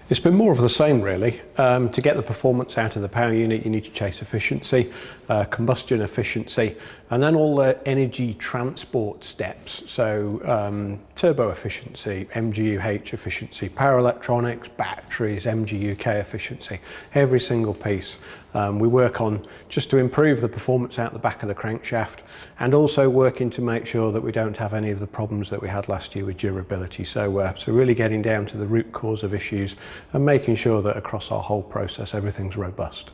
It's been more of the same really. To get the performance out of the power unit, you need to chase efficiency, combustion efficiency, and then all the energy transport steps. So turbo efficiency, MGU-H efficiency, power electronics, batteries, MGU-K efficiency, every single piece. We work on just to improve the performance out the back of the crankshaft, and also working to make sure that we don't have any of the problems that we had last year with durability. So really getting down to the root cause of issues and making sure that across our whole process everything's robust.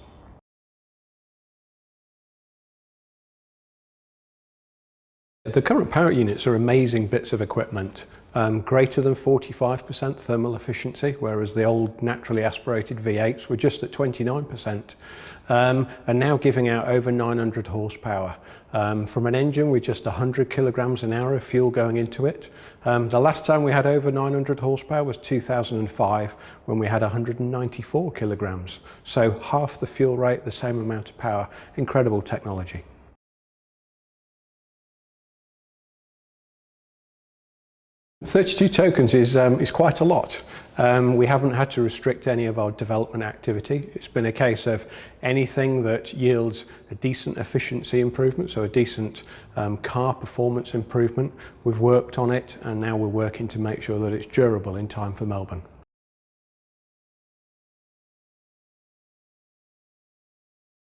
The current power units are amazing bits of equipment, greater than 45% thermal efficiency, whereas the old naturally aspirated V8s were just at 29%, and now giving out over 900 horsepower. From an engine with just 100 kilograms an hour of fuel going into it. The last time we had over 900 horsepower was 2005, when we had 194 kilograms. So half the fuel rate, the same amount of power. Incredible technology. "32 tokens is quite a lot. We haven't had to restrict any of our development activity. It's been a case of anything that yields a decent efficiency improvement, so a decent car performance improvement. We've worked on it, and now we're working to make sure that it's durable in time for Melbourne.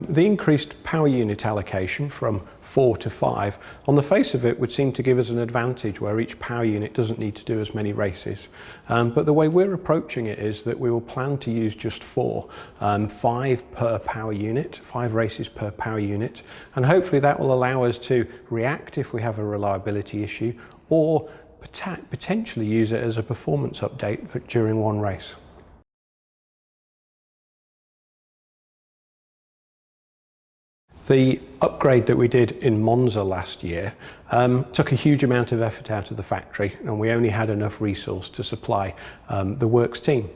The increased power unit allocation from 4 to 5, on the face of it, would seem to give us an advantage where each power unit doesn't need to do as many races. But the way we're approaching it is that we will plan to use just 4, 5 per power unit, 5 races per power unit, and hopefully that will allow us to react if we have a reliability issue, or potentially use it as a performance update during one race. The upgrade that we did in Monza last year took a huge amount of effort out of the factory, and we only had enough resource to supply the works team.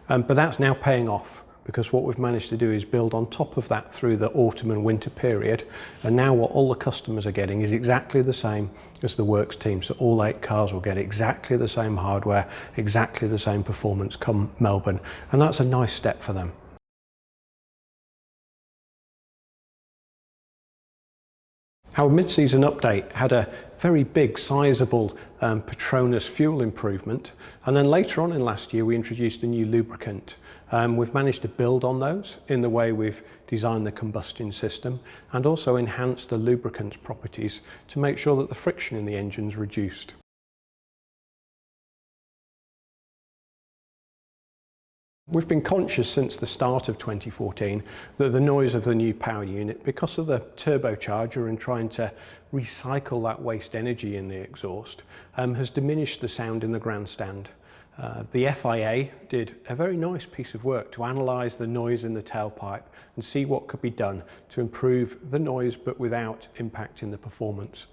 But that's now paying off, because what we've managed to do is build on top of that through the autumn and winter period, and now what all the customers are getting is exactly the same as the works team. So all 8 cars will get exactly the same hardware, exactly the same performance come Melbourne, and that's a nice step for them. Our mid-season update had a very big, sizable Petronas fuel improvement, and then later on in last year we introduced a new lubricant. We've managed to build on those in the way we've designed the combustion system, and also enhanced the lubricant's properties to make sure that the friction in the engine's reduced. We've been conscious since the start of 2014 that the noise of the new power unit, because of the turbocharger and trying to recycle that waste energy in the exhaust, has diminished the sound in the grandstand. The FIA did a very nice piece of work to analyse the noise in the tailpipe and see what could be done to improve the noise but without impacting the performance.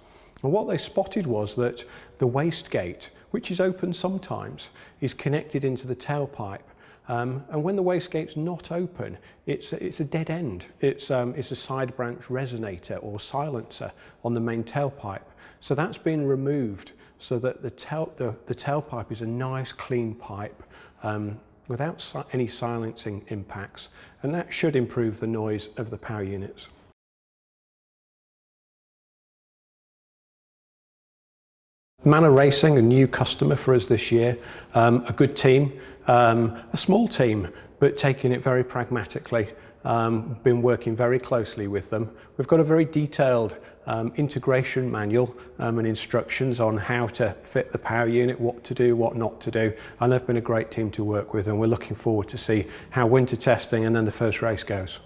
And what they spotted was that the wastegate, which is open sometimes, is connected into the tailpipe. And when the wastegate's not open, it's a dead end. It's a side branch resonator or silencer on the main tailpipe. So that's been removed so that the tailpipe is a nice clean pipe without any silencing impacts, and that should improve the noise of the power units. Manor Racing, a new customer for us this year, a good team, a small team, but taking it very pragmatically. Been working very closely with them. We've got a very detailed integration manual and instructions on how to fit the power unit, what to do, what not to do, and they've been a great team to work with, and we're looking forward to see how winter testing and then the first race goes.